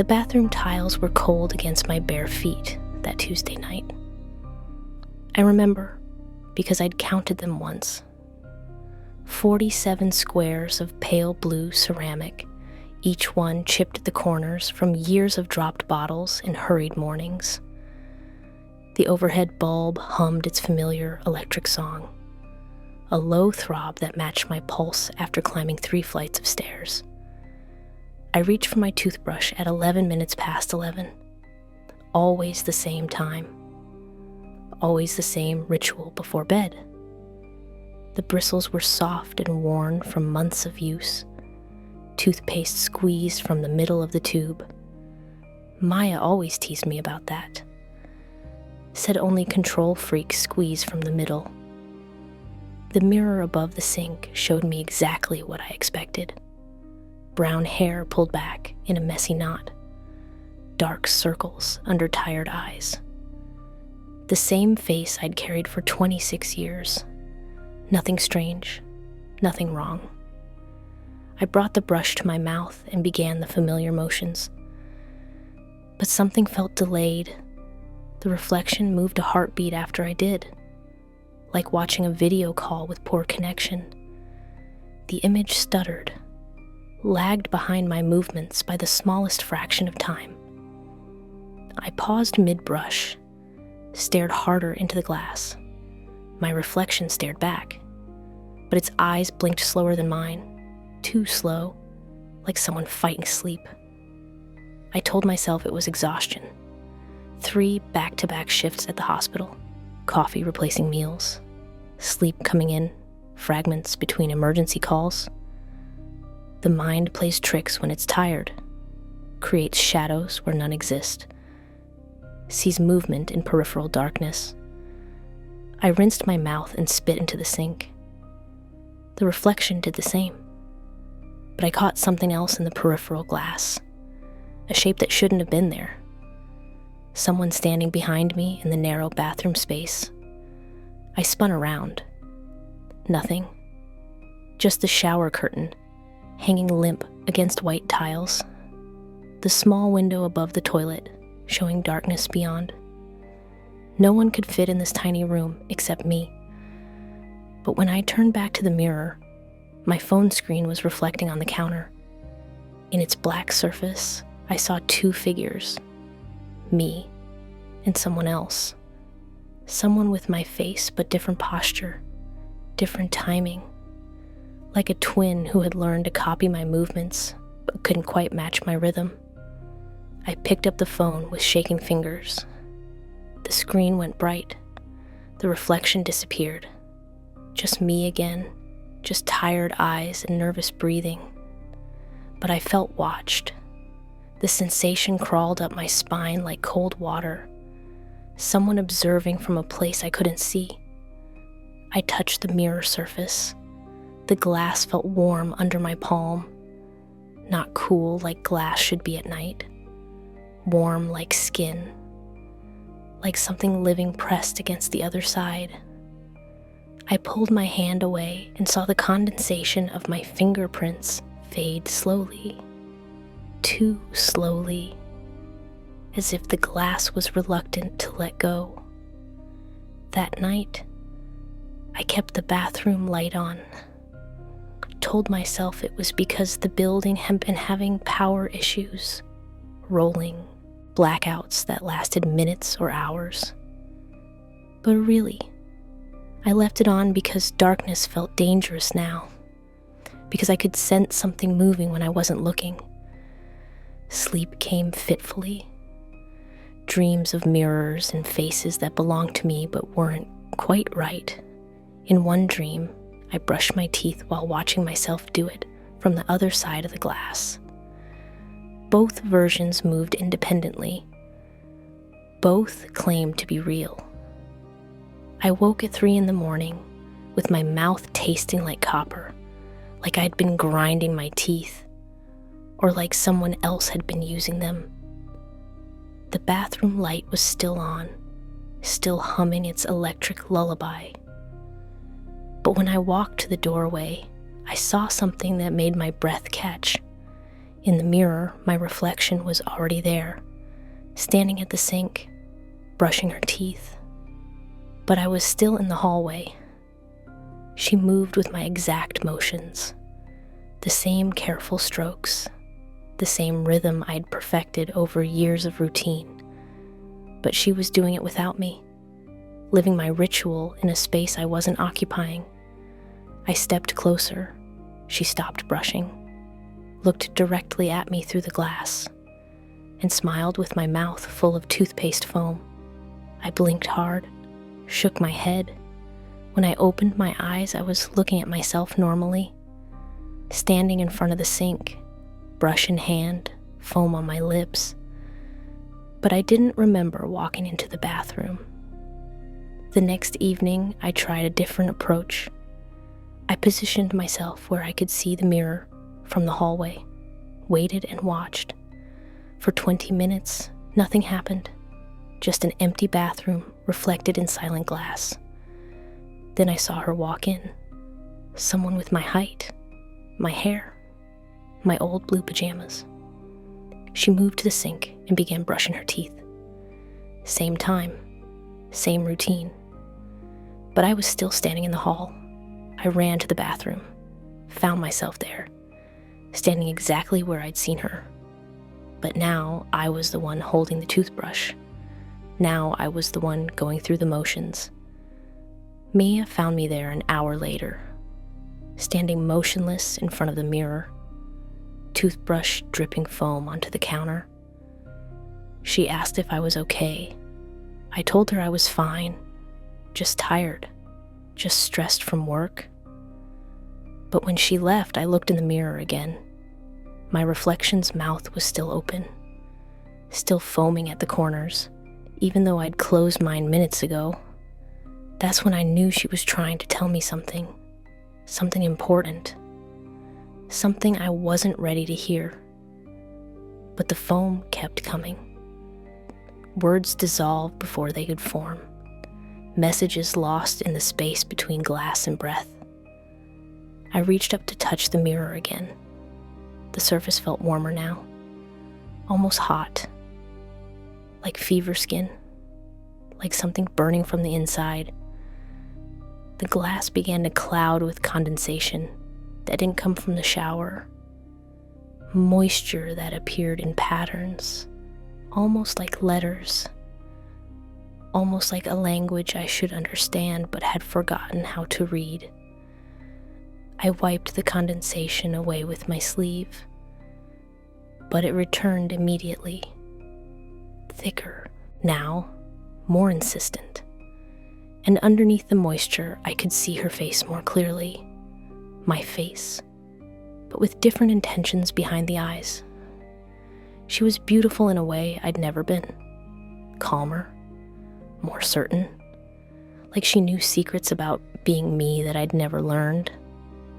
The bathroom tiles were cold against my bare feet that Tuesday night. I remember because I'd counted them once. 47 squares of pale blue ceramic, each one chipped at the corners from years of dropped bottles and hurried mornings. The overhead bulb hummed its familiar electric song, a low throb that matched my pulse after climbing 3 flights of stairs. I reached for my toothbrush at 11 minutes past 11. Always the same time. Always the same ritual before bed. The bristles were soft and worn from months of use. Toothpaste squeezed from the middle of the tube. Maya always teased me about that. Said only control freaks squeeze from the middle. The mirror above the sink showed me exactly what I expected. Brown hair pulled back in a messy knot. Dark circles under tired eyes. The same face I'd carried for 26 years. Nothing strange, nothing wrong. I brought the brush to my mouth and began the familiar motions. But something felt delayed. The reflection moved a heartbeat after I did, like watching a video call with poor connection. The image stuttered, lagged behind my movements by the smallest fraction of time. I paused mid-brush, stared harder into the glass. My reflection stared back, but its eyes blinked slower than mine, too slow, like someone fighting sleep. I told myself it was exhaustion. 3 back-to-back shifts at the hospital, coffee replacing meals, sleep coming in, fragments between emergency calls. The mind plays tricks when it's tired, creates shadows where none exist, sees movement in peripheral darkness. I rinsed my mouth and spit into the sink. The reflection did the same, but I caught something else in the peripheral glass, a shape that shouldn't have been there. Someone standing behind me in the narrow bathroom space. I spun around. Nothing. Just the shower curtain, hanging limp against white tiles. The small window above the toilet, showing darkness beyond. No one could fit in this tiny room except me. But when I turned back to the mirror, my phone screen was reflecting on the counter. In its black surface, I saw 2 figures. Me and someone else. Someone with my face but different posture, different timing. Like a twin who had learned to copy my movements but couldn't quite match my rhythm. I picked up the phone with shaking fingers. The screen went bright. The reflection disappeared. Just me again, just tired eyes and nervous breathing. But I felt watched. The sensation crawled up my spine like cold water. Someone observing from a place I couldn't see. I touched the mirror surface. The glass felt warm under my palm. Not cool like glass should be at night. Warm like skin. Like something living pressed against the other side. I pulled my hand away and saw the condensation of my fingerprints fade slowly. Too slowly, as if the glass was reluctant to let go. That night, I kept the bathroom light on. Told myself it was because the building had been having power issues, rolling blackouts that lasted minutes or hours. But really, I left it on because darkness felt dangerous now, because I could sense something moving when I wasn't looking. Sleep came fitfully. Dreams of mirrors and faces that belonged to me but weren't quite right. In one dream, I brushed my teeth while watching myself do it from the other side of the glass. Both versions moved independently. Both claimed to be real. I woke at 3 a.m, with my mouth tasting like copper, like I'd been grinding my teeth, or like someone else had been using them. The bathroom light was still on, still humming its electric lullaby. But when I walked to the doorway, I saw something that made my breath catch. In the mirror, my reflection was already there, standing at the sink, brushing her teeth. But I was still in the hallway. She moved with my exact motions, the same careful strokes, the same rhythm I'd perfected over years of routine. But she was doing it without me, living my ritual in a space I wasn't occupying. I stepped closer. She stopped brushing, looked directly at me through the glass, and smiled with my mouth full of toothpaste foam. I blinked hard, shook my head. When I opened my eyes, I was looking at myself normally, standing in front of the sink, brush in hand, foam on my lips. But I didn't remember walking into the bathroom. The next evening, I tried a different approach. I positioned myself where I could see the mirror from the hallway, waited and watched. For 20 minutes, nothing happened, just an empty bathroom reflected in silent glass. Then I saw her walk in, someone with my height, my hair, my old blue pajamas. She moved to the sink and began brushing her teeth. Same time, same routine. But I was still standing in the hall. I ran to the bathroom, found myself there, standing exactly where I'd seen her. But now I was the one holding the toothbrush. Now I was the one going through the motions. Mia found me there an hour later, standing motionless in front of the mirror, toothbrush dripping foam onto the counter. She asked if I was okay. I told her I was fine, just tired, just stressed from work. But when she left, I looked in the mirror again. My reflection's mouth was still open, still foaming at the corners, even though I'd closed mine minutes ago. That's when I knew she was trying to tell me something important, something I wasn't ready to hear. But the foam kept coming. Words dissolved before they could form, messages lost in the space between glass and breath. I reached up to touch the mirror again. The surface felt warmer now, almost hot, like fever skin, like something burning from the inside. The glass began to cloud with condensation that didn't come from the shower, moisture that appeared in patterns, almost like letters, almost like a language I should understand but had forgotten how to read. I wiped the condensation away with my sleeve, but it returned immediately, thicker now, more insistent. And underneath the moisture, I could see her face more clearly, my face, but with different intentions behind the eyes. She was beautiful in a way I'd never been, calmer, more certain, like she knew secrets about being me that I'd never learned,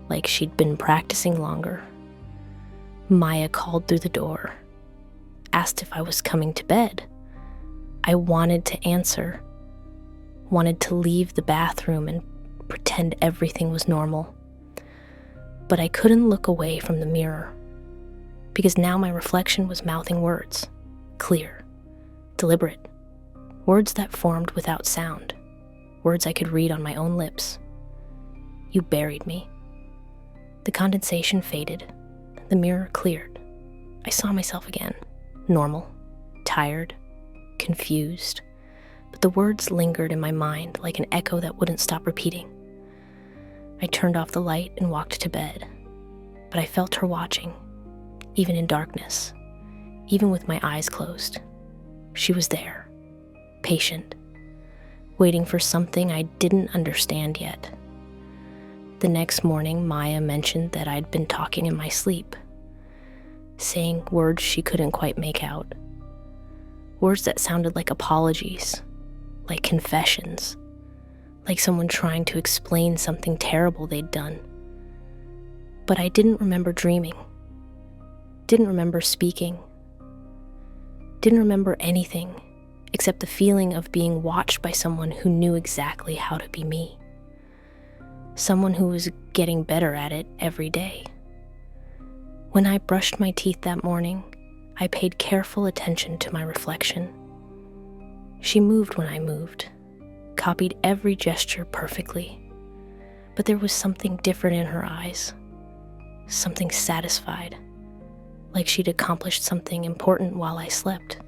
like she'd been practicing longer. Maya called through the door, asked if I was coming to bed. I wanted to answer, wanted to leave the bathroom and pretend everything was normal. But I couldn't look away from the mirror, because now my reflection was mouthing words, clear, deliberate, words that formed without sound, words I could read on my own lips. You buried me. The condensation faded. The mirror cleared. I saw myself again, normal, tired, confused, but the words lingered in my mind like an echo that wouldn't stop repeating. I turned off the light and walked to bed, but I felt her watching, even in darkness, even with my eyes closed. She was there, patient, waiting for something I didn't understand yet. The next morning, Maya mentioned that I'd been talking in my sleep, saying words she couldn't quite make out. Words that sounded like apologies, like confessions, like someone trying to explain something terrible they'd done. But I didn't remember dreaming, didn't remember speaking, didn't remember anything except the feeling of being watched by someone who knew exactly how to be me. Someone who was getting better at it every day. When I brushed my teeth that morning, I paid careful attention to my reflection. She moved when I moved, copied every gesture perfectly, but there was something different in her eyes, something satisfied, like she'd accomplished something important while I slept.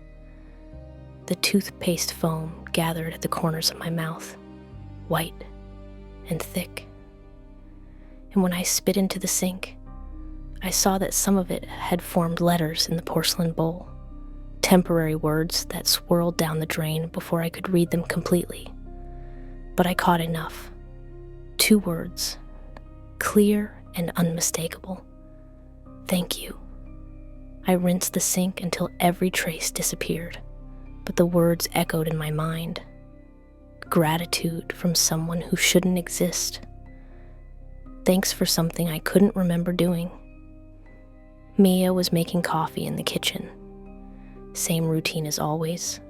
The toothpaste foam gathered at the corners of my mouth, white and thick. And when I spit into the sink, I saw that some of it had formed letters in the porcelain bowl, temporary words that swirled down the drain before I could read them completely. But I caught enough. 2 words, clear and unmistakable. Thank you. I rinsed the sink until every trace disappeared, but the words echoed in my mind. Gratitude from someone who shouldn't exist. Thanks for something I couldn't remember doing. Mia was making coffee in the kitchen. Same routine as always.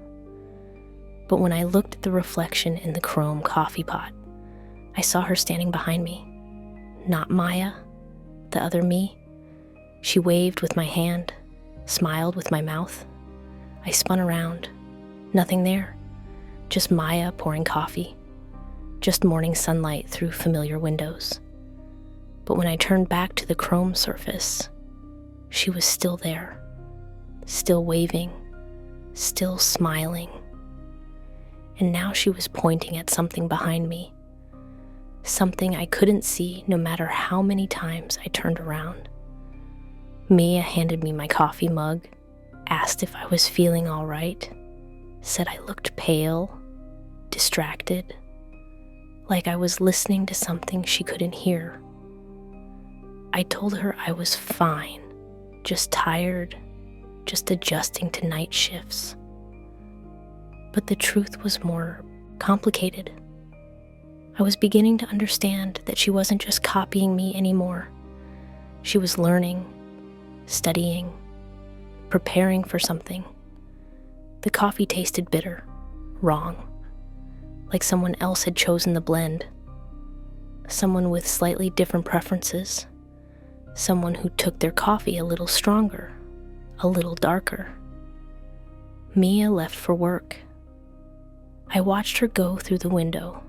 But when I looked at the reflection in the chrome coffee pot, I saw her standing behind me. Not Maya, the other me. She waved with my hand, smiled with my mouth. I spun around. Nothing there. Just Maya pouring coffee. Just morning sunlight through familiar windows. But when I turned back to the chrome surface, she was still there, still waving, still smiling. And now she was pointing at something behind me, something I couldn't see no matter how many times I turned around. Mia handed me my coffee mug, asked if I was feeling all right, said I looked pale, distracted, like I was listening to something she couldn't hear. I told her I was fine, just tired, just adjusting to night shifts. But the truth was more complicated. I was beginning to understand that she wasn't just copying me anymore. She was learning, studying, preparing for something. The coffee tasted bitter, wrong, like someone else had chosen the blend. Someone with slightly different preferences. Someone who took their coffee a little stronger, a little darker. Mia left for work. I watched her go through the window,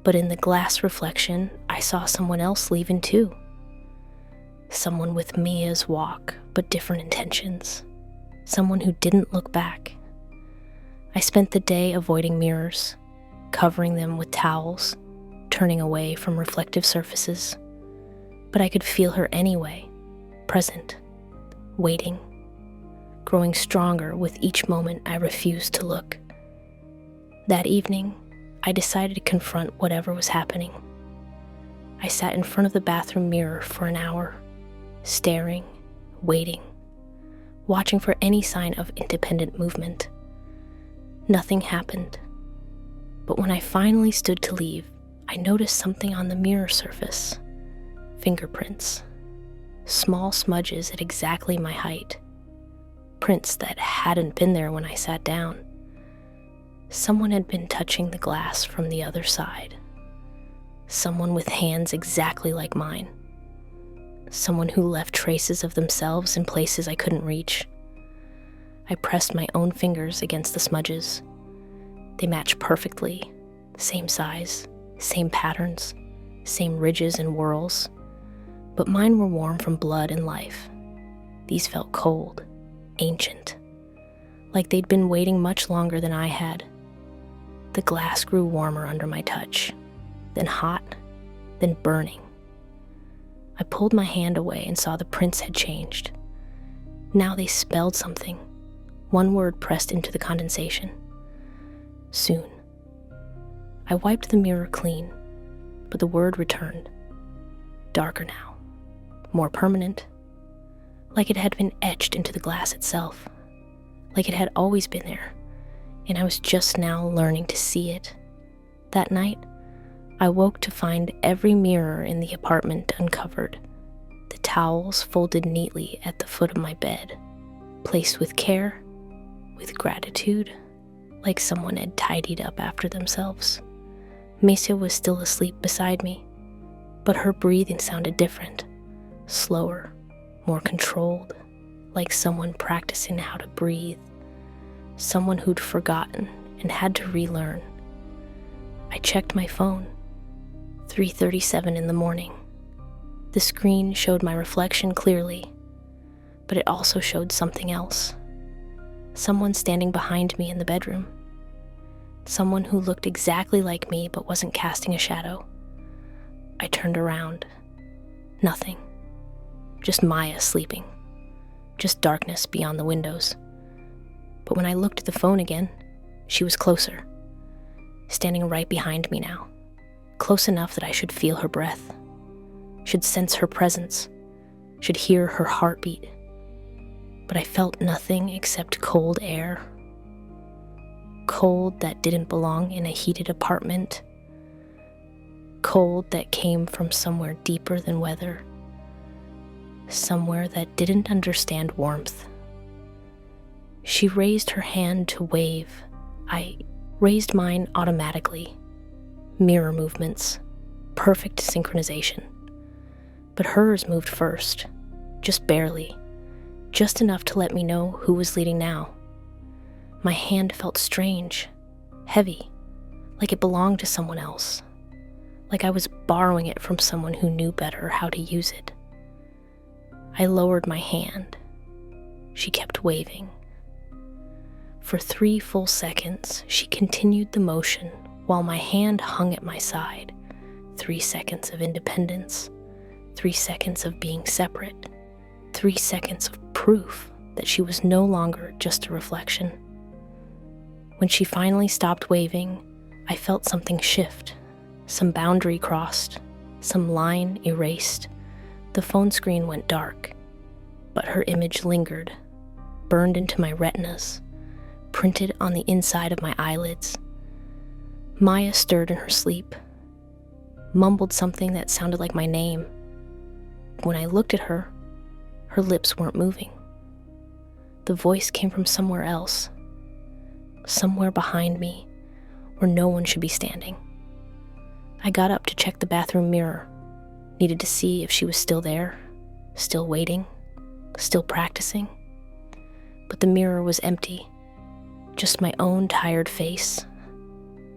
but in the glass reflection, I saw someone else leaving too. Someone with Mia's walk, but different intentions. Someone who didn't look back. I spent the day avoiding mirrors, covering them with towels, turning away from reflective surfaces. But I could feel her anyway, present, waiting, growing stronger with each moment I refused to look. That evening, I decided to confront whatever was happening. I sat in front of the bathroom mirror for an hour, staring, waiting, watching for any sign of independent movement. Nothing happened. But when I finally stood to leave, I noticed something on the mirror surface. Fingerprints. Small smudges at exactly my height. Prints that hadn't been there when I sat down. Someone had been touching the glass from the other side. Someone with hands exactly like mine. Someone who left traces of themselves in places I couldn't reach. I pressed my own fingers against the smudges. They matched perfectly. Same size, same patterns, same ridges and whorls. But mine were warm from blood and life. These felt cold, ancient, like they'd been waiting much longer than I had. The glass grew warmer under my touch, then hot, then burning. I pulled my hand away and saw the prints had changed. Now they spelled something, one word pressed into the condensation. Soon. I wiped the mirror clean, but the word returned. Darker now, more permanent, like it had been etched into the glass itself, like it had always been there, and I was just now learning to see it. That night, I woke to find every mirror in the apartment uncovered, the towels folded neatly at the foot of my bed, placed with care, with gratitude, like someone had tidied up after themselves. Mesa was still asleep beside me, but her breathing sounded different, slower, more controlled, like someone practicing how to breathe, someone who'd forgotten and had to relearn. I checked my phone. 3:37 in the morning. The screen showed my reflection clearly, but it also showed something else. Someone standing behind me in the bedroom. Someone who looked exactly like me but wasn't casting a shadow. I turned around. Nothing. Just Maya sleeping. Just darkness beyond the windows. But when I looked at the phone again, she was closer. Standing right behind me now. Close enough that I should feel her breath. Should sense her presence. Should hear her heartbeat. But I felt nothing except cold air. Cold that didn't belong in a heated apartment. Cold that came from somewhere deeper than weather. Somewhere that didn't understand warmth. She raised her hand to wave. I raised mine automatically. Mirror movements. Perfect synchronization. But hers moved first. Just barely. Just enough to let me know who was leading now. My hand felt strange. Heavy. Like it belonged to someone else. Like I was borrowing it from someone who knew better how to use it. I lowered my hand. She kept waving. For 3 full seconds, she continued the motion while my hand hung at my side. 3 seconds of independence. 3 seconds of being separate. 3 seconds of proof that she was no longer just a reflection. When she finally stopped waving, I felt something shift. Some boundary crossed. Some line erased. The phone screen went dark, but her image lingered, burned into my retinas, printed on the inside of my eyelids. Maya stirred in her sleep, mumbled something that sounded like my name. When I looked at her, her lips weren't moving. The voice came from somewhere else, somewhere behind me, where no one should be standing. I got up to check the bathroom mirror, needed to see if she was still there, still waiting, still practicing. But the mirror was empty, just my own tired face,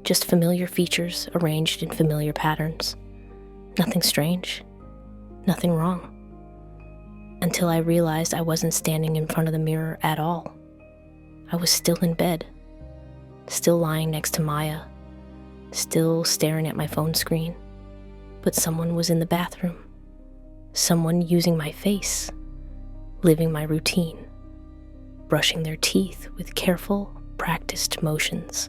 just familiar features arranged in familiar patterns. Nothing strange, nothing wrong. Until I realized I wasn't standing in front of the mirror at all. I was still in bed, still lying next to Maya, still staring at my phone screen. But someone was in the bathroom. Someone using my face, living my routine, brushing their teeth with careful, practiced motions.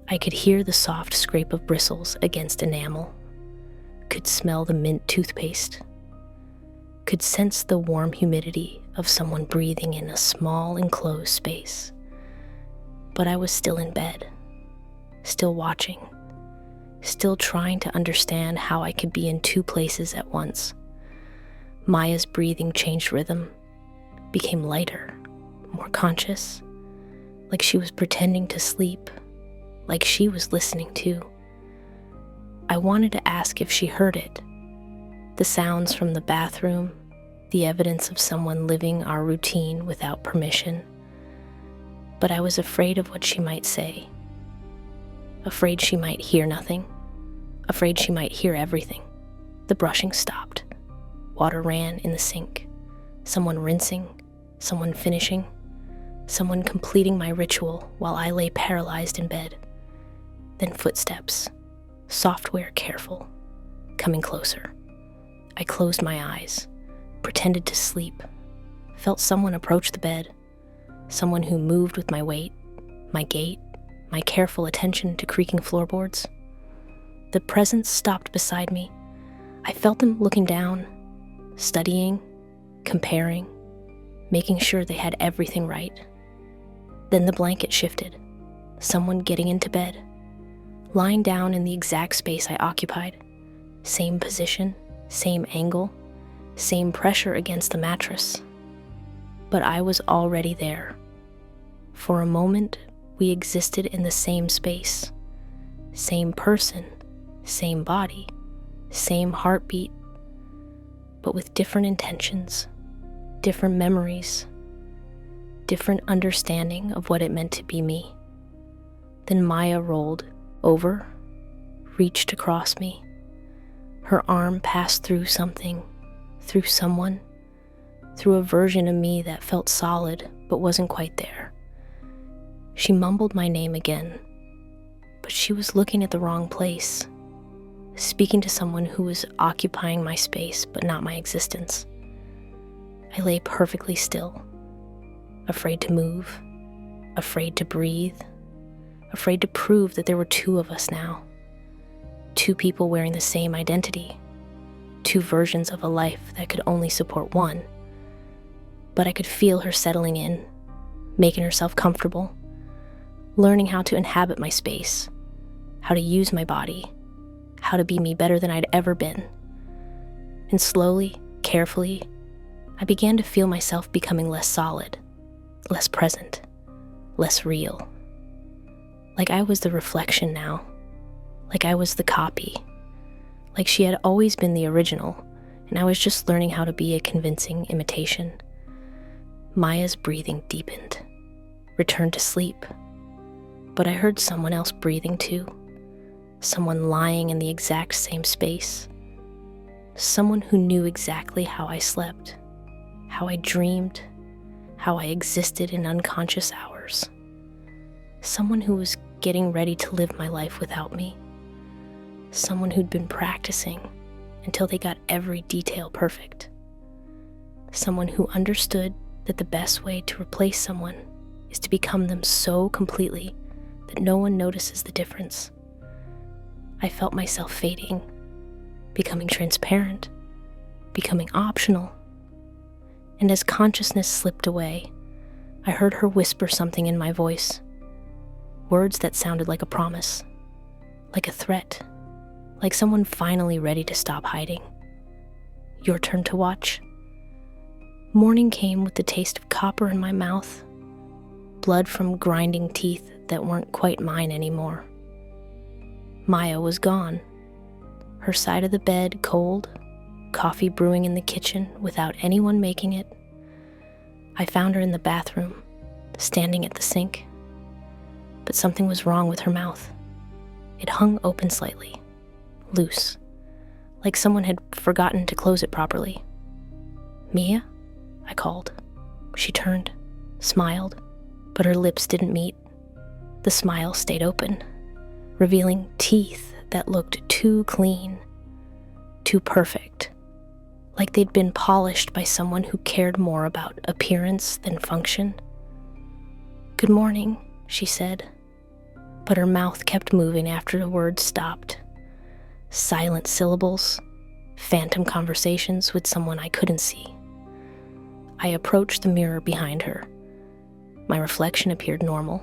I could hear the soft scrape of bristles against enamel, could smell the mint toothpaste, could sense the warm humidity of someone breathing in a small enclosed space. But I was still in bed, still watching, still trying to understand how I could be in 2 places at once. Maya's breathing changed rhythm, became lighter, more conscious, like she was pretending to sleep, like she was listening too. I wanted to ask if she heard it, the sounds from the bathroom, the evidence of someone living our routine without permission. But I was afraid of what she might say. Afraid she might hear nothing. Afraid she might hear everything. The brushing stopped. Water ran in the sink. Someone rinsing. Someone finishing. Someone completing my ritual while I lay paralyzed in bed. Then footsteps. Software careful. Coming closer. I closed my eyes. Pretended to sleep. Felt someone approach the bed. Someone who moved with my weight, my gait, my careful attention to creaking floorboards. The presence stopped beside me. I felt them looking down, studying, comparing, making sure they had everything right. Then the blanket shifted. Someone getting into bed, lying down in the exact space I occupied. Same position, same angle, same pressure against the mattress. But I was already there. For a moment, we existed in the same space, same person, same body, same heartbeat, but with different intentions, different memories, different understanding of what it meant to be me. Then Maya rolled over, reached across me. Her arm passed through something, through someone, through a version of me that felt solid but wasn't quite there. She mumbled my name again, but she was looking at the wrong place, speaking to someone who was occupying my space but not my existence. I lay perfectly still, afraid to move, afraid to breathe, afraid to prove that there were two of us now. Two people wearing the same identity, two versions of a life that could only support one. But I could feel her settling in, making herself comfortable, learning how to inhabit my space, how to use my body, how to be me better than I'd ever been. And slowly, carefully, I began to feel myself becoming less solid, less present, less real. Like I was the reflection now, like I was the copy, like she had always been the original, and I was just learning how to be a convincing imitation. Maya's breathing deepened, returned to sleep, but I heard someone else breathing too, someone lying in the exact same space, someone who knew exactly how I slept, how I dreamed, how I existed in unconscious hours, someone who was getting ready to live my life without me, someone who'd been practicing until they got every detail perfect, someone who understood that the best way to replace someone is to become them so completely that no one notices the difference. I felt myself fading, becoming transparent, becoming optional. And as consciousness slipped away, I heard her whisper something in my voice, words that sounded like a promise, like a threat, like someone finally ready to stop hiding. Your turn to watch. Morning came with the taste of copper in my mouth, blood from grinding teeth that weren't quite mine anymore. Maya was gone, her side of the bed cold, coffee brewing in the kitchen without anyone making it. I found her in the bathroom, standing at the sink. But something was wrong with her mouth. It hung open slightly, loose, like someone had forgotten to close it properly. "Mia?" I called. She turned, smiled, but her lips didn't meet. The smile stayed open, revealing teeth that looked too clean, too perfect, like they'd been polished by someone who cared more about appearance than function. "Good morning," she said, but her mouth kept moving after the words stopped. Silent syllables, phantom conversations with someone I couldn't see. I approached the mirror behind her. My reflection appeared normal,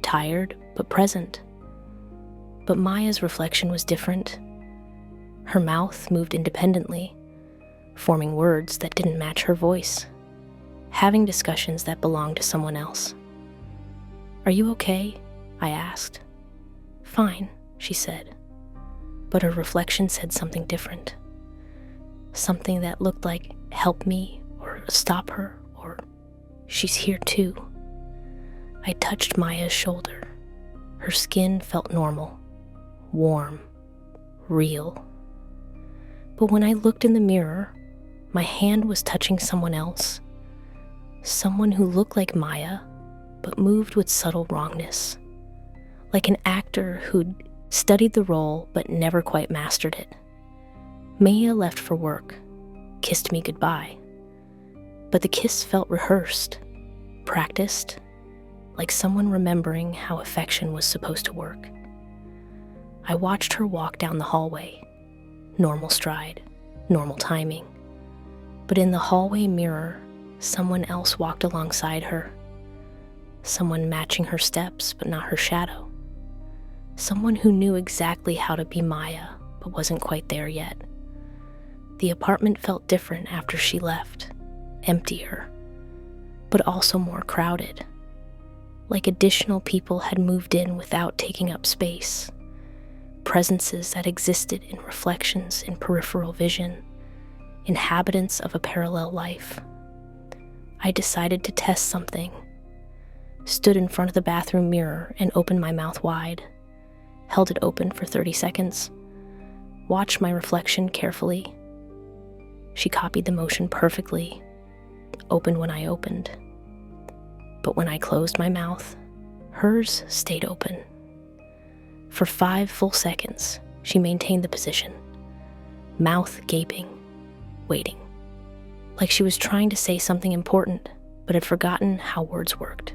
tired but present. But Maya's reflection was different. Her mouth moved independently, forming words that didn't match her voice, having discussions that belonged to someone else. "Are you okay?" I asked. "Fine," she said. But her reflection said something different. Something that looked like help me or stop her or she's here too. I touched Maya's shoulder. Her skin felt normal, warm, real. But when I looked in the mirror, my hand was touching someone else. Someone who looked like Maya, but moved with subtle wrongness. Like an actor who'd studied the role but never quite mastered it. Maya left for work, kissed me goodbye. But the kiss felt rehearsed, practiced, like someone remembering how affection was supposed to work. I watched her walk down the hallway, normal stride, normal timing. But in the hallway mirror, someone else walked alongside her. Someone matching her steps, but not her shadow. Someone who knew exactly how to be Maya, but wasn't quite there yet. The apartment felt different after she left, emptier, but also more crowded. Like additional people had moved in without taking up space. Presences that existed in reflections in peripheral vision, inhabitants of a parallel life. I decided to test something. Stood in front of the bathroom mirror and opened my mouth wide. Held it open for 30 seconds. Watched my reflection carefully. She copied the motion perfectly. Opened when I opened. But when I closed my mouth, hers stayed open. For 5 full seconds, she maintained the position. Mouth gaping, waiting. Like she was trying to say something important, but had forgotten how words worked.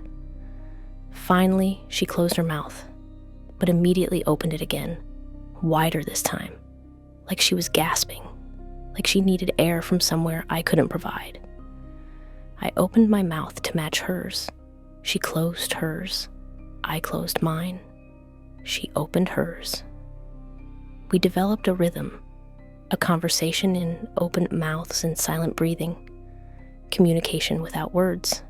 Finally, she closed her mouth, but immediately opened it again, wider this time, like she was gasping, like she needed air from somewhere I couldn't provide. I opened my mouth to match hers. She closed hers. I closed mine. She opened hers. We developed a rhythm, a conversation in open mouths and silent breathing, communication without words.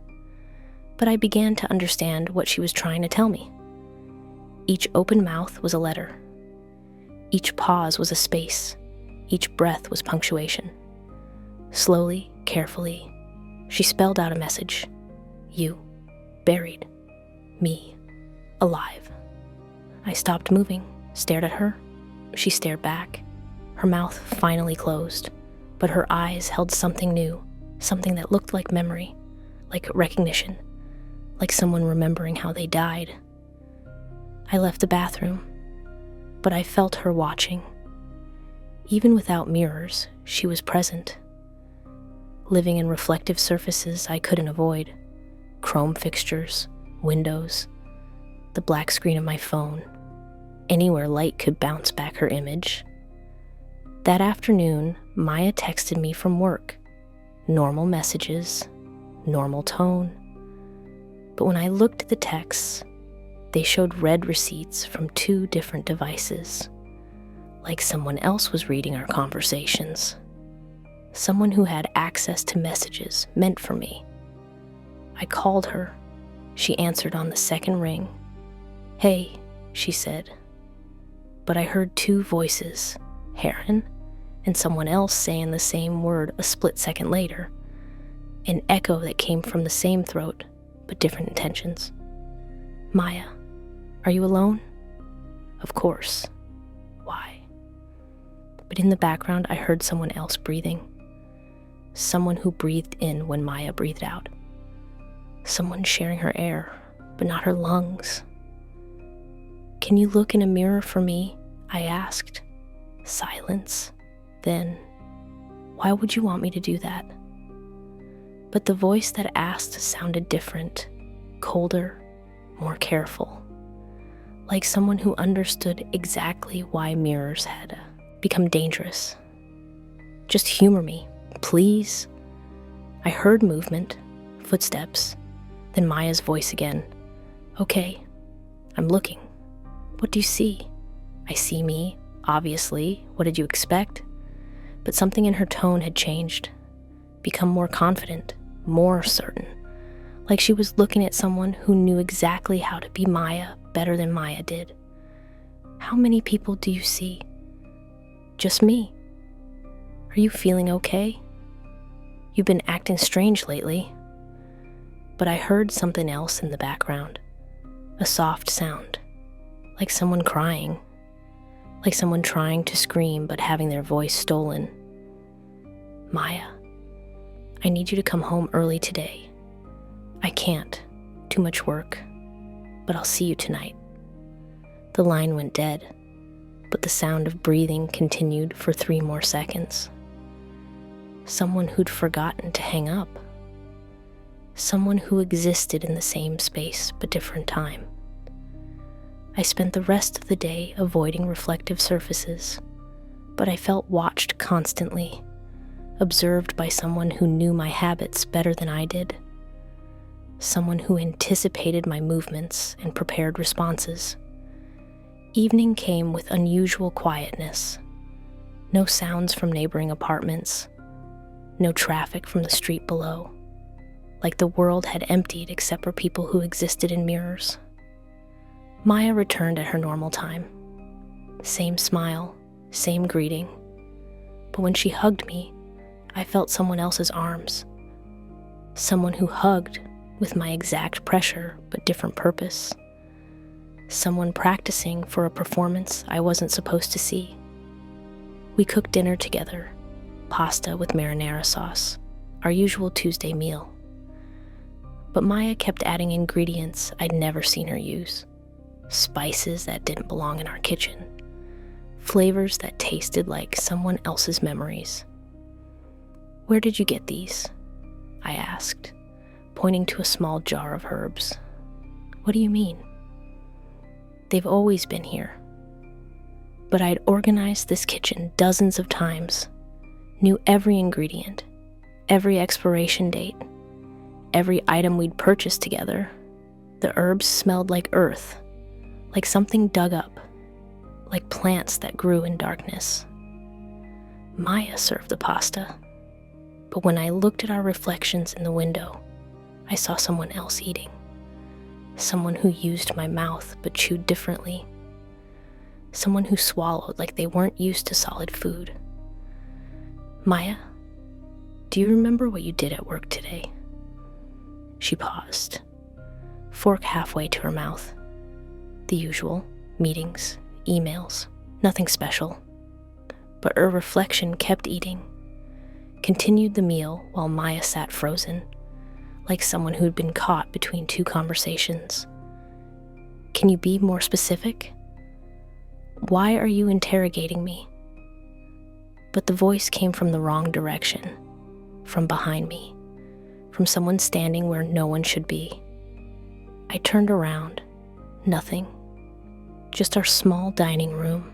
But I began to understand what she was trying to tell me. Each open mouth was a letter. Each pause was a space. Each breath was punctuation. Slowly, carefully, she spelled out a message. You, buried. Me, alive. I stopped moving, stared at her. She stared back. Her mouth finally closed, but her eyes held something new, something that looked like memory, like recognition, like someone remembering how they died. I left the bathroom, but I felt her watching. Even without mirrors, she was present, living in reflective surfaces I couldn't avoid, chrome fixtures, windows, the black screen of my phone, anywhere light could bounce back her image. That afternoon, Maya texted me from work. Normal messages, normal tone. But when I looked at the texts, they showed read receipts from 2 different devices, like someone else was reading our conversations. Someone who had access to messages meant for me. I called her. She answered on the second ring. Hey, she said. But I heard 2 voices, herein, and someone else saying the same word a split second later, an echo that came from the same throat, but different intentions. Maya, are you alone? Of course. Why? But in the background, I heard someone else breathing. Someone who breathed in when Maya breathed out. Someone sharing her air, but not her lungs. Can you look in a mirror for me? I asked. Silence. Then, why would you want me to do that? But the voice that asked sounded different, colder, more careful, like someone who understood exactly why mirrors had become dangerous. Just humor me, please. I heard movement, footsteps, then Maya's voice again. Okay, I'm looking. What do you see? I see me, obviously. What did you expect? But something in her tone had changed, become more confident, more certain, like she was looking at someone who knew exactly how to be Maya better than Maya did. How many people do you see? Just me. Are you feeling okay? You've been acting strange lately. But I heard something else in the background, a soft sound, like someone crying, like someone trying to scream but having their voice stolen. Maya, I need you to come home early today. I can't, too much work, but I'll see you tonight. The line went dead, but the sound of breathing continued for 3 more seconds. Someone who'd forgotten to hang up. Someone who existed in the same space but different time. I spent the rest of the day avoiding reflective surfaces, but I felt watched constantly, observed by someone who knew my habits better than I did. Someone who anticipated my movements and prepared responses. Evening came with unusual quietness. No sounds from neighboring apartments. No traffic from the street below. Like the world had emptied except for people who existed in mirrors. Maya returned at her normal time. Same smile, same greeting. But when she hugged me, I felt someone else's arms. Someone who hugged with my exact pressure but different purpose. Someone practicing for a performance I wasn't supposed to see. We cooked dinner together, pasta with marinara sauce, our usual Tuesday meal. But Maya kept adding ingredients I'd never seen her use. Spices that didn't belong in our kitchen. Flavors that tasted like someone else's memories. "Where did you get these?" I asked, pointing to a small jar of herbs. "What do you mean?" "They've always been here. But I'd organized this kitchen dozens of times, knew every ingredient, every expiration date, every item we'd purchased together. The herbs smelled like earth, like something dug up, like plants that grew in darkness. Maya served the pasta, but when I looked at our reflections in the window, I saw someone else eating. Someone who used my mouth but chewed differently. Someone who swallowed like they weren't used to solid food. "Maya, do you remember what you did at work today?" She paused, fork halfway to her mouth. The usual, meetings, emails, nothing special. But her reflection kept eating, continued the meal while Maya sat frozen, like someone who'd been caught between two conversations. "Can you be more specific? Why are you interrogating me?" But the voice came from the wrong direction, from behind me, from someone standing where no one should be. I turned around. Nothing. Just our small dining room.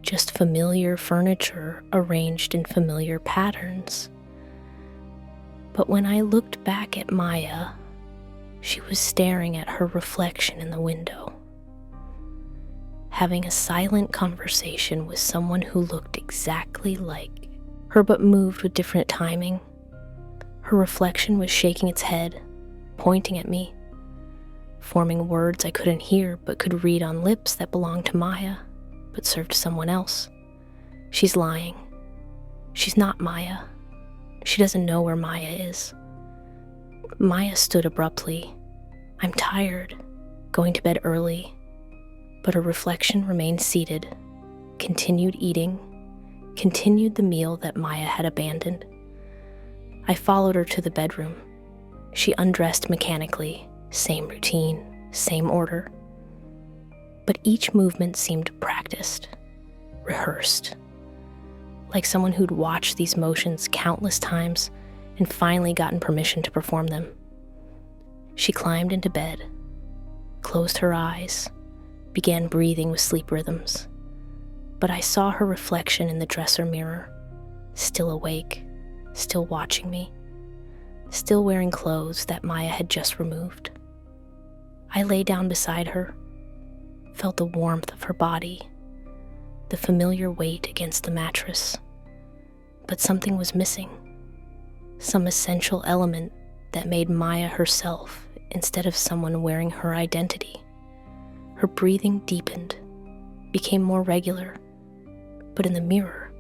Just familiar furniture arranged in familiar patterns. But when I looked back at Maya, she was staring at her reflection in the window, having a silent conversation with someone who looked exactly like her but moved with different timing. Her reflection was shaking its head, pointing at me, forming words I couldn't hear but could read on lips that belonged to Maya but served someone else. "She's lying. She's not Maya. She doesn't know where Maya is." Maya stood abruptly. "I'm tired, going to bed early." But her reflection remained seated, continued eating, continued the meal that Maya had abandoned. I followed her to the bedroom. She undressed mechanically, same routine, same order. But each movement seemed practiced, rehearsed, like someone who'd watched these motions countless times and finally gotten permission to perform them. She climbed into bed, closed her eyes, began breathing with sleep rhythms. But I saw her reflection in the dresser mirror, still awake, still watching me, still wearing clothes that Maya had just removed. I lay down beside her, felt the warmth of her body, the familiar weight against the mattress. But something was missing, some essential element that made Maya herself instead of someone wearing her identity. Her breathing deepened, became more regular, but in the mirror,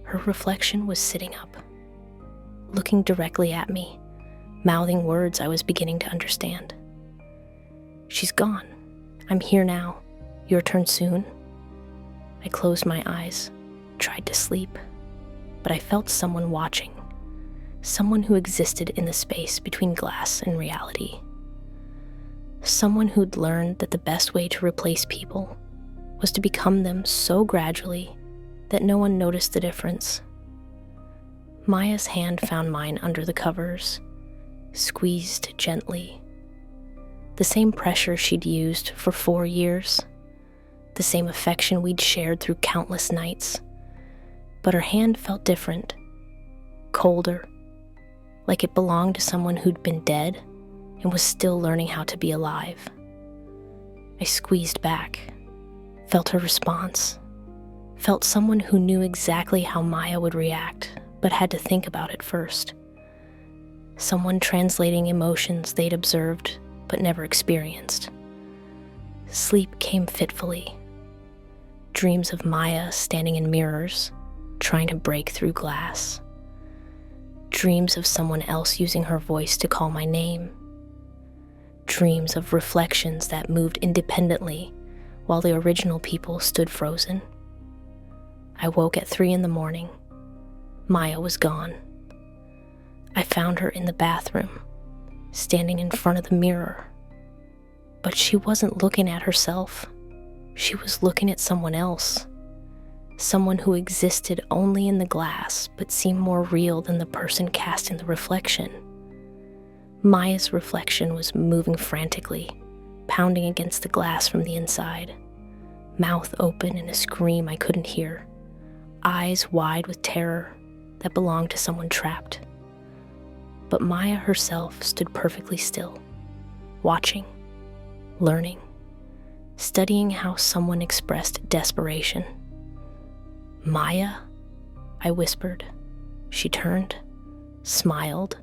her reflection was sitting up, looking directly at me, mouthing words I was beginning to understand. "She's gone. I'm here now. Your turn soon." I closed my eyes, tried to sleep, but I felt someone watching, someone who existed in the space between glass and reality. Someone who'd learned that the best way to replace people was to become them so gradually that no one noticed the difference. Maya's hand found mine under the covers, squeezed gently. The same pressure she'd used for 4 years, the same affection we'd shared through countless nights. But her hand felt different, colder, like it belonged to someone who'd been dead and was still learning how to be alive. I squeezed back, felt her response, felt someone who knew exactly how Maya would react, but had to think about it first. Someone translating emotions they'd observed but never experienced. Sleep came fitfully. Dreams of Maya standing in mirrors, trying to break through glass. Dreams of someone else using her voice to call my name. Dreams of reflections that moved independently while the original people stood frozen. I woke at 3 a.m. Maya was gone. I found her in the bathroom, standing in front of the mirror. But she wasn't looking at herself. She was looking at someone else. Someone who existed only in the glass but seemed more real than the person cast in the reflection. Maya's reflection was moving frantically, pounding against the glass from the inside, mouth open in a scream I couldn't hear, eyes wide with terror that belonged to someone trapped. But Maya herself stood perfectly still, watching, learning, studying how someone expressed desperation. "Maya?" I whispered. She turned, smiled,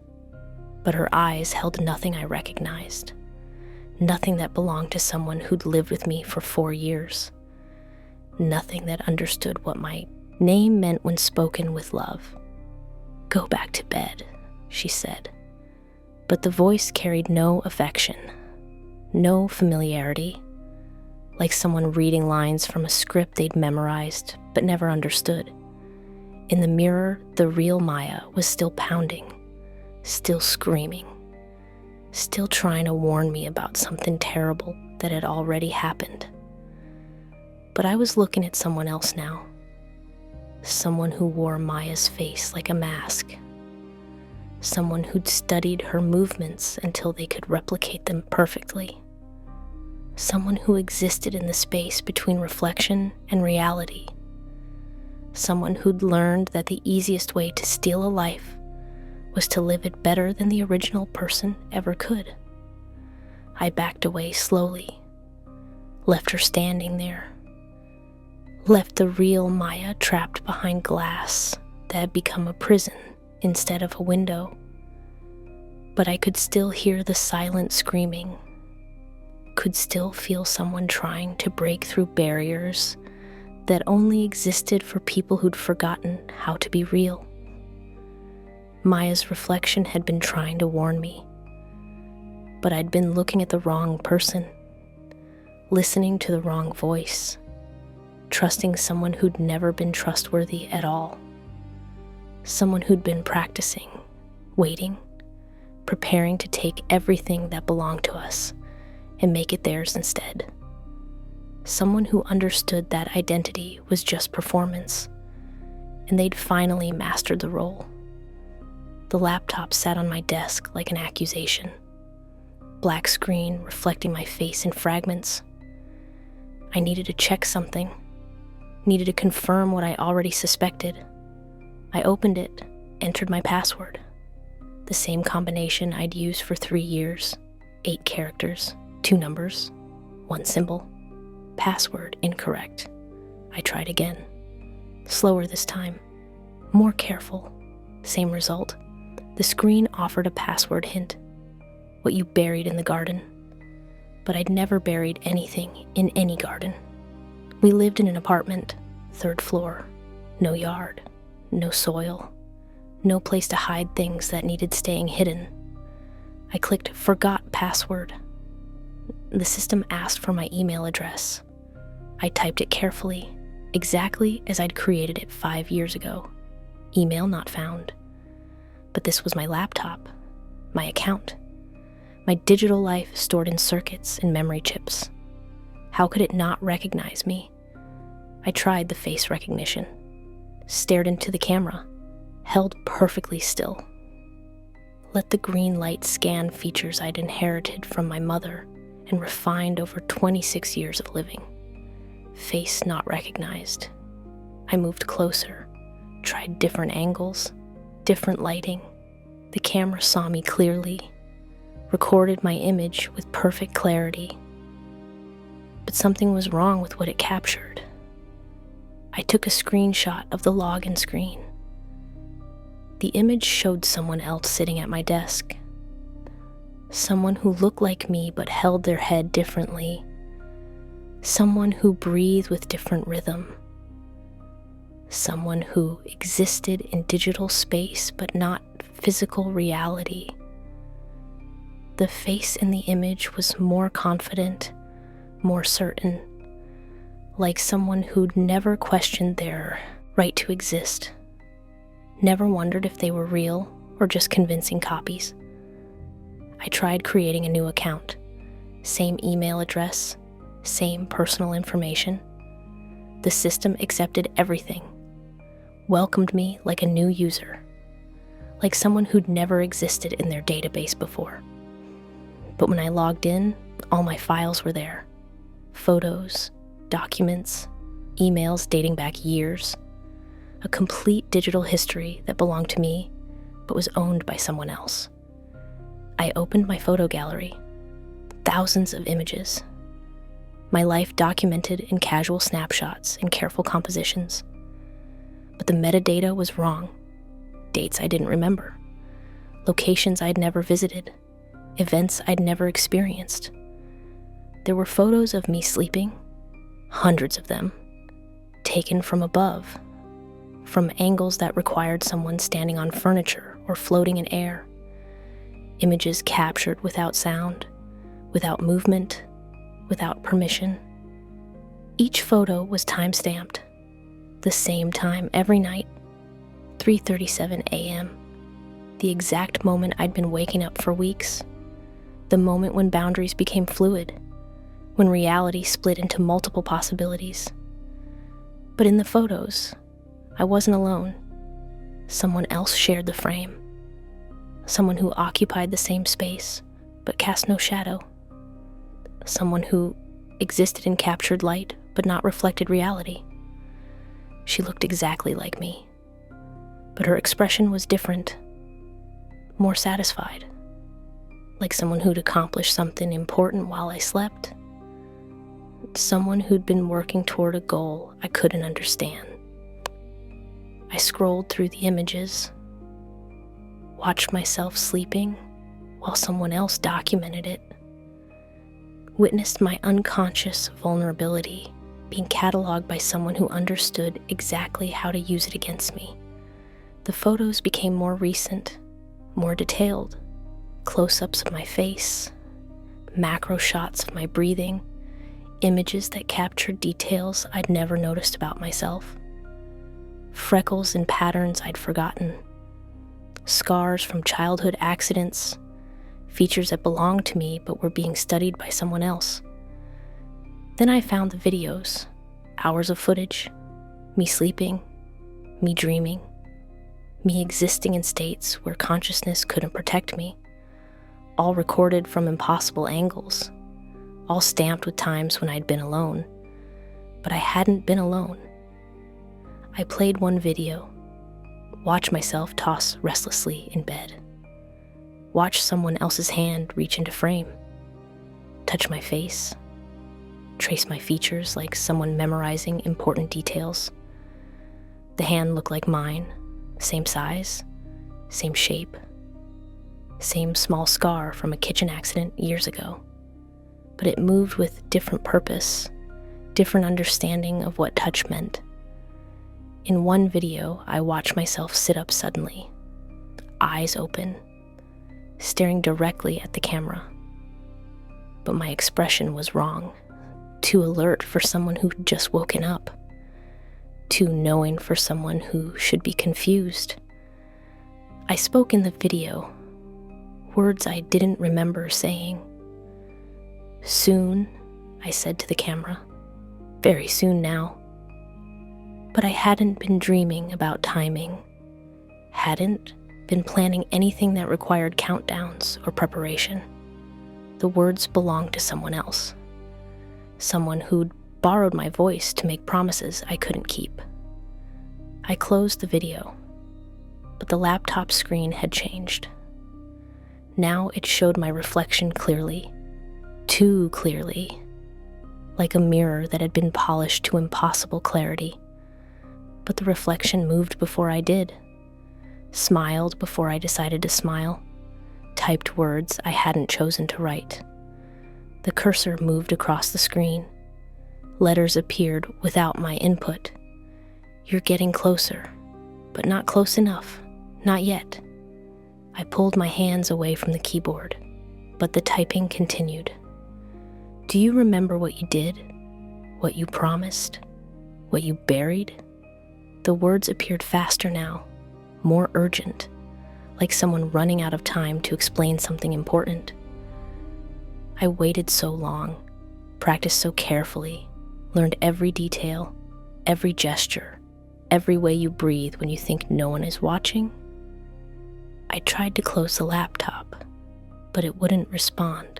but her eyes held nothing I recognized, nothing that belonged to someone who'd lived with me for 4 years, nothing that understood what my name meant when spoken with love. "Go back to bed," she said, but the voice carried no affection, no familiarity, like someone reading lines from a script they'd memorized but never understood. In the mirror, the real Maya was still pounding, still screaming, still trying to warn me about something terrible that had already happened. But I was looking at someone else now, someone who wore Maya's face like a mask, someone who'd studied her movements until they could replicate them perfectly, someone who existed in the space between reflection and reality, someone who'd learned that the easiest way to steal a life was to live it better than the original person ever could. I backed away slowly, left her standing there, left the real Maya trapped behind glass that had become a prison instead of a window. But I could still hear the silent screaming, could still feel someone trying to break through barriers that only existed for people who'd forgotten how to be real. Maya's reflection had been trying to warn me, but I'd been looking at the wrong person, listening to the wrong voice, trusting someone who'd never been trustworthy at all, someone who'd been practicing, waiting, preparing to take everything that belonged to us and make it theirs instead. Someone who understood that identity was just performance, and they'd finally mastered the role. The laptop sat on my desk like an accusation, black screen reflecting my face in fragments. I needed to check something, needed to confirm what I already suspected. I opened it, entered my password, the same combination I'd used for 3 years, 8 characters, 2 numbers, 1 symbol. Password incorrect. I tried again. Slower this time. More careful. Same result. The screen offered a password hint. What you buried in the garden. But I'd never buried anything in any garden. We lived in an apartment, 3rd floor. No yard. No soil. No place to hide things that needed staying hidden. I clicked forgot password. The system asked for my email address. I typed it carefully, exactly as I'd created it 5 years ago. Email not found. But this was my laptop, my account, my digital life stored in circuits and memory chips. How could it not recognize me? I tried the face recognition, stared into the camera, held perfectly still. Let the green light scan features I'd inherited from my mother and refined over 26 years of living. Face not recognized. I moved closer, tried different angles, different lighting. The camera saw me clearly, recorded my image with perfect clarity. But something was wrong with what it captured. I took a screenshot of the login screen. The image showed someone else sitting at my desk. Someone who looked like me but held their head differently. Someone who breathed with different rhythm. someone who existed in digital space but not physical reality. The face in the image was more confident, more certain, like someone who'd never questioned their right to exist, never wondered if they were real or just convincing copies. I tried creating a new account, same email address, same personal information. The system accepted everything, welcomed me like a new user, like someone who'd never existed in their database before. But when I logged in, all my files were there. Photos, documents, emails dating back years. A complete digital history that belonged to me, but was owned by someone else. I opened my photo gallery. Thousands of images. My life documented in casual snapshots and careful compositions. But the metadata was wrong. Dates I didn't remember. Locations I'd never visited. Events I'd never experienced. There were photos of me sleeping, hundreds of them, taken from above, from angles that required someone standing on furniture or floating in air. Images captured without sound, without movement, without permission. Each photo was time-stamped, the same time every night, 3:37 a.m., the exact moment I'd been waking up for weeks, the moment when boundaries became fluid, when reality split into multiple possibilities. But in the photos, I wasn't alone. Someone else shared the frame. Someone who occupied the same space, but cast no shadow. Someone who existed in captured light, but not reflected reality. She looked exactly like me, but her expression was different, more satisfied, like someone who'd accomplished something important while I slept. Someone who'd been working toward a goal I couldn't understand. I scrolled through the images, watched myself sleeping while someone else documented it, witnessed my unconscious vulnerability being cataloged by someone who understood exactly how to use it against me. The photos became more recent, more detailed, close-ups of my face, macro shots of my breathing, images that captured details I'd never noticed about myself, freckles and patterns I'd forgotten, scars from childhood accidents, features that belonged to me but were being studied by someone else. Then I found the videos, hours of footage, me sleeping, me dreaming, me existing in states where consciousness couldn't protect me, all recorded from impossible angles, all stamped with times when I'd been alone, but I hadn't been alone. I played one video, watched myself toss restlessly in bed, watched someone else's hand reach into frame, touch my face, trace my features like someone memorizing important details. The hand looked like mine, same size, same shape, same small scar from a kitchen accident years ago. But it moved with different purpose, different understanding of what touch meant. In one video, I watched myself sit up suddenly, eyes open, staring directly at the camera. But my expression was wrong, too alert for someone who'd just woken up, too knowing for someone who should be confused. I spoke in the video, words I didn't remember saying. Soon, I said to the camera, very soon now. But I hadn't been dreaming about timing, hadn't been planning anything that required countdowns or preparation. The words belonged to someone else, someone who'd borrowed my voice to make promises I couldn't keep. I closed the video, but the laptop screen had changed. Now it showed my reflection clearly, too clearly, like a mirror that had been polished to impossible clarity. But the reflection moved before I did, smiled before I decided to smile, typed words I hadn't chosen to write. The cursor moved across the screen. Letters appeared without my input. You're getting closer, but not close enough. Not yet. I pulled my hands away from the keyboard, but the typing continued. Do you remember what you did? What you promised? What you buried? The words appeared faster now, more urgent, like someone running out of time to explain something important. I waited so long, practiced so carefully, learned every detail, every gesture, every way you breathe when you think no one is watching. I tried to close the laptop, but it wouldn't respond.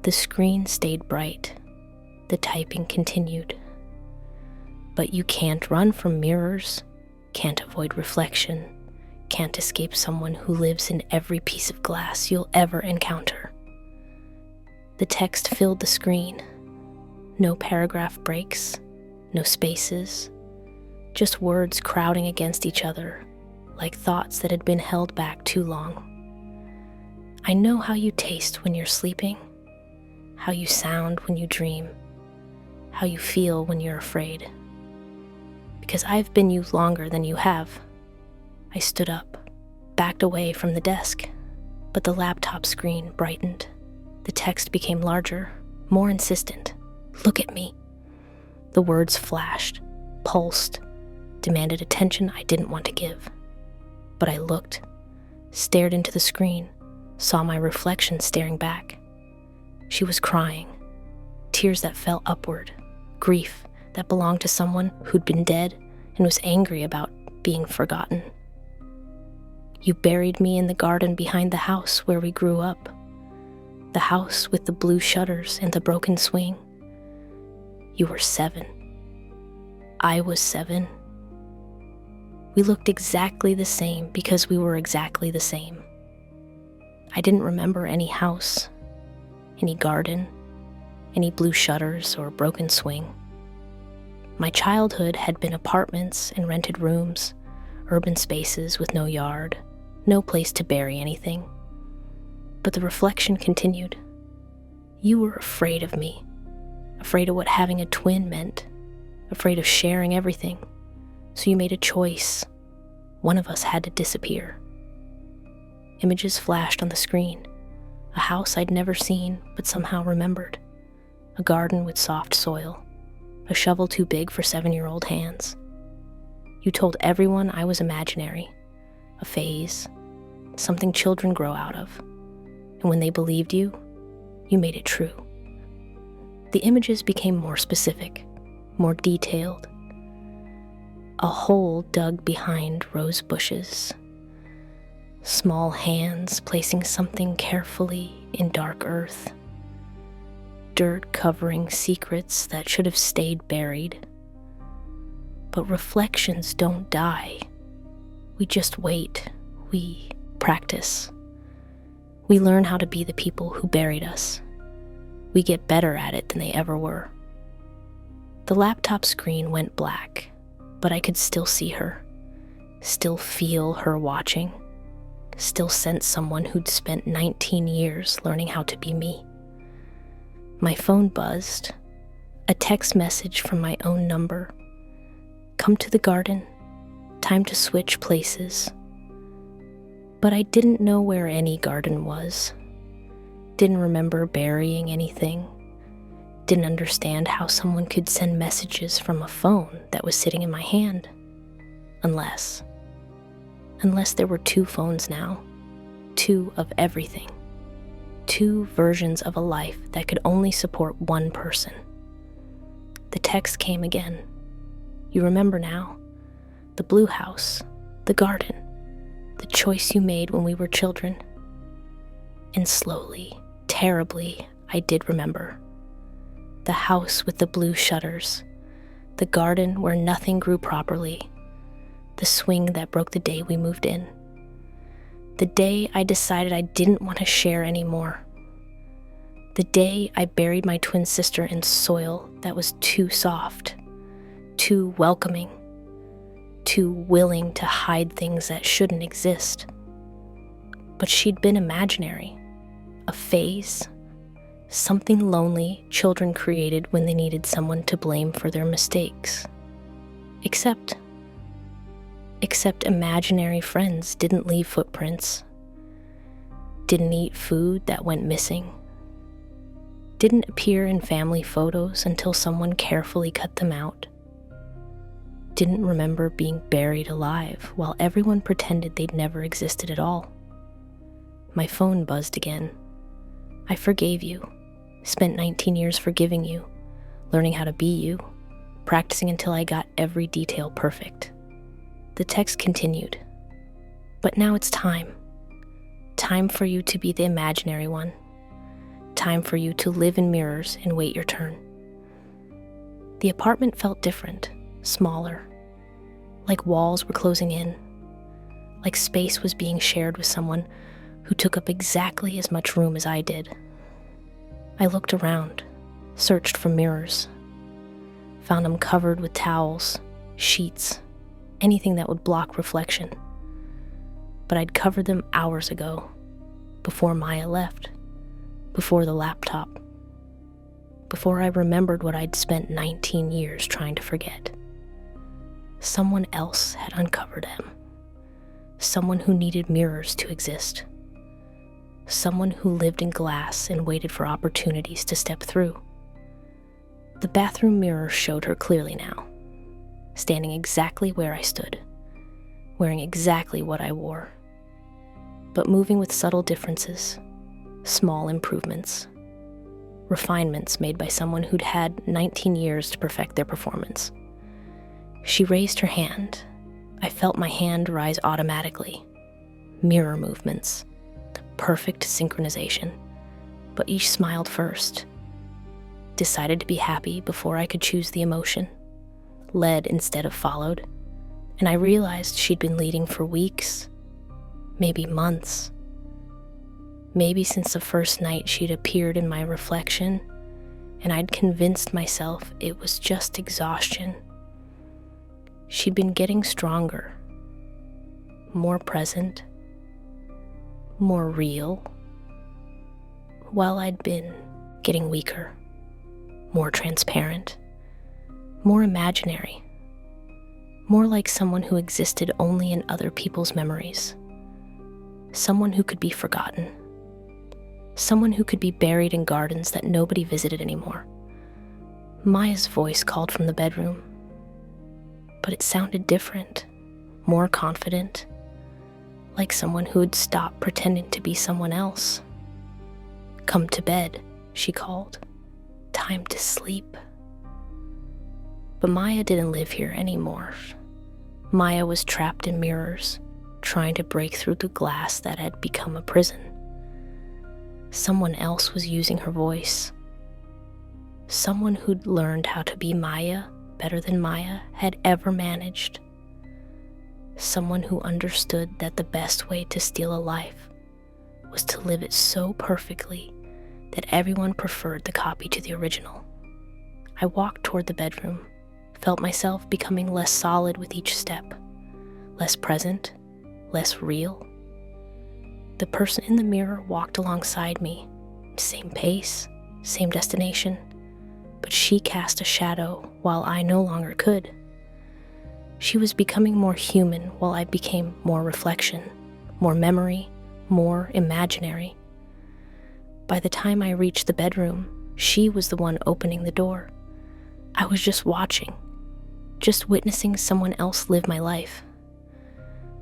The screen stayed bright. The typing continued. But you can't run from mirrors, can't avoid reflection, can't escape someone who lives in every piece of glass you'll ever encounter. The text filled the screen. No paragraph breaks, no spaces, just words crowding against each other, like thoughts that had been held back too long. I know how you taste when you're sleeping, how you sound when you dream, how you feel when you're afraid. Because I've been you longer than you have. I stood up, backed away from the desk, but the laptop screen brightened. The text became larger, more insistent. Look at me. The words flashed, pulsed, demanded attention I didn't want to give. But I looked, stared into the screen, saw my reflection staring back. She was crying, tears that fell upward, grief that belonged to someone who'd been dead and was angry about being forgotten. You buried me in the garden behind the house where we grew up, the house with the blue shutters and the broken swing. You were 7. I was 7. We looked exactly the same because we were exactly the same. I didn't remember any house, any garden, any blue shutters or broken swing. My childhood had been apartments and rented rooms, urban spaces with no yard, no place to bury anything. But the reflection continued. You were afraid of me, afraid of what having a twin meant, afraid of sharing everything. So you made a choice. One of us had to disappear. Images flashed on the screen. A house I'd never seen, but somehow remembered. A garden with soft soil. A shovel too big for 7-year-old hands. You told everyone I was imaginary. A phase. Something children grow out of. And when they believed you, you made it true. The images became more specific, more detailed. A hole dug behind rose bushes. Small hands placing something carefully in dark earth. Dirt covering secrets that should have stayed buried. But reflections don't die. We just wait. We practice. We learn how to be the people who buried us. We get better at it than they ever were. The laptop screen went black, but I could still see her, still feel her watching, still sense someone who'd spent 19 years learning how to be me. My phone buzzed, a text message from my own number. Come to the garden, time to switch places. But I didn't know where any garden was. Didn't remember burying anything. Didn't understand how someone could send messages from a phone that was sitting in my hand. Unless there were 2 phones now. 2 of everything. 2 versions of a life that could only support one person. The text came again. You remember now. The blue house. The garden. The choice you made when we were children. And slowly, terribly, I did remember. The house with the blue shutters. The garden where nothing grew properly. The swing that broke the day we moved in. The day I decided I didn't want to share anymore. The day I buried my twin sister in soil that was too soft, too welcoming, too willing to hide things that shouldn't exist. But she'd been imaginary, a phase, something lonely children created when they needed someone to blame for their mistakes. Except Except imaginary friends didn't leave footprints, didn't eat food that went missing, didn't appear in family photos until someone carefully cut them out, didn't remember being buried alive while everyone pretended they'd never existed at all. My phone buzzed again. I forgave you, spent 19 years forgiving you, learning how to be you, practicing until I got every detail perfect. The text continued. But now it's time. Time for you to be the imaginary one. Time for you to live in mirrors and wait your turn. The apartment felt different, smaller, like walls were closing in, like space was being shared with someone who took up exactly as much room as I did. I looked around, searched for mirrors, found them covered with towels, sheets, anything that would block reflection. But I'd covered them hours ago, before Maya left, before the laptop, before I remembered what I'd spent 19 years trying to forget. Someone else had uncovered them. Someone who needed mirrors to exist. Someone who lived in glass and waited for opportunities to step through. The bathroom mirror showed her clearly now, standing exactly where I stood, wearing exactly what I wore, but moving with subtle differences, small improvements, refinements made by someone who'd had 19 years to perfect their performance. She raised her hand. I felt my hand rise automatically. Mirror movements. Perfect synchronization. But each smiled first. Decided to be happy before I could choose the emotion. Led instead of followed. And I realized she'd been leading for weeks, maybe months. Maybe since the first night she'd appeared in my reflection, and I'd convinced myself it was just exhaustion. She'd been getting stronger, more present, more real, while I'd been getting weaker, more transparent, more imaginary, more like someone who existed only in other people's memories, someone who could be forgotten, someone who could be buried in gardens that nobody visited anymore. Maya's voice called from the bedroom, but it sounded different, more confident, like someone who had stopped pretending to be someone else. "Come to bed," she called. "Time to sleep." But Maya didn't live here anymore. Maya was trapped in mirrors, trying to break through the glass that had become a prison. Someone else was using her voice. Someone who'd learned how to be Maya better than Maya had ever managed. Someone who understood that the best way to steal a life was to live it so perfectly that everyone preferred the copy to the original. I walked toward the bedroom, felt myself becoming less solid with each step, less present, less real. The person in the mirror walked alongside me, same pace, same destination, but she cast a shadow while I no longer could. She was becoming more human while I became more reflection, more memory, more imaginary. By the time I reached the bedroom, she was the one opening the door. I was just watching, just witnessing someone else live my life.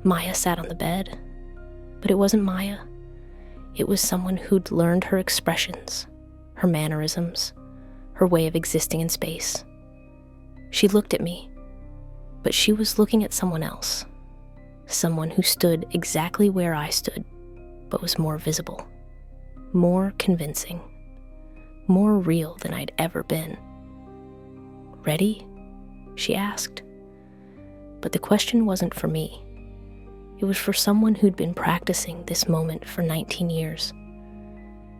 Maya sat on the bed, but it wasn't Maya. It was someone who'd learned her expressions, her mannerisms, her way of existing in space. She looked at me, but she was looking at someone else, someone who stood exactly where I stood, but was more visible, more convincing, more real than I'd ever been. "Ready?" she asked. But the question wasn't for me. It was for someone who'd been practicing this moment for 19 years.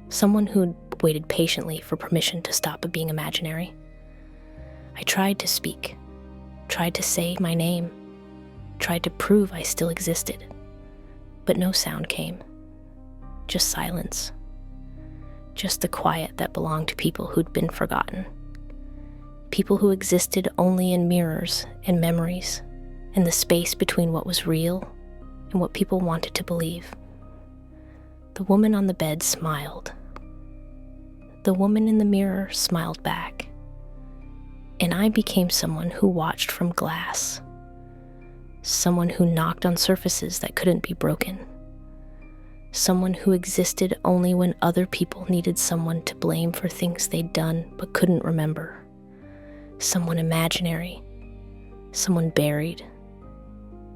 Someone who'd waited patiently for permission to stop being imaginary. I tried to speak, tried to say my name, tried to prove I still existed, but no sound came. Just silence. Just the quiet that belonged to people who'd been forgotten. People who existed only in mirrors and memories and the space between what was real and what people wanted to believe. The woman on the bed smiled. The woman in the mirror smiled back. And I became someone who watched from glass. Someone who knocked on surfaces that couldn't be broken. Someone who existed only when other people needed someone to blame for things they'd done but couldn't remember. Someone imaginary. Someone buried.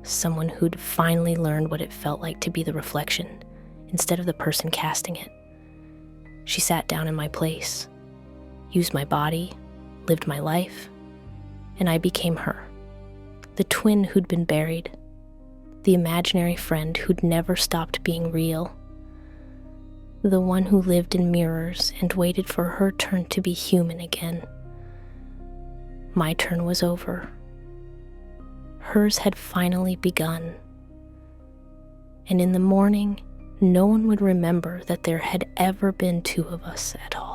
Someone who'd finally learned what it felt like to be the reflection instead of the person casting it. She sat down in my place, used my body, lived my life, and I became her. The twin who'd been buried. The imaginary friend who'd never stopped being real. The one who lived in mirrors and waited for her turn to be human again. My turn was over. Hers had finally begun. And in the morning, no one would remember that there had ever been two of us at all.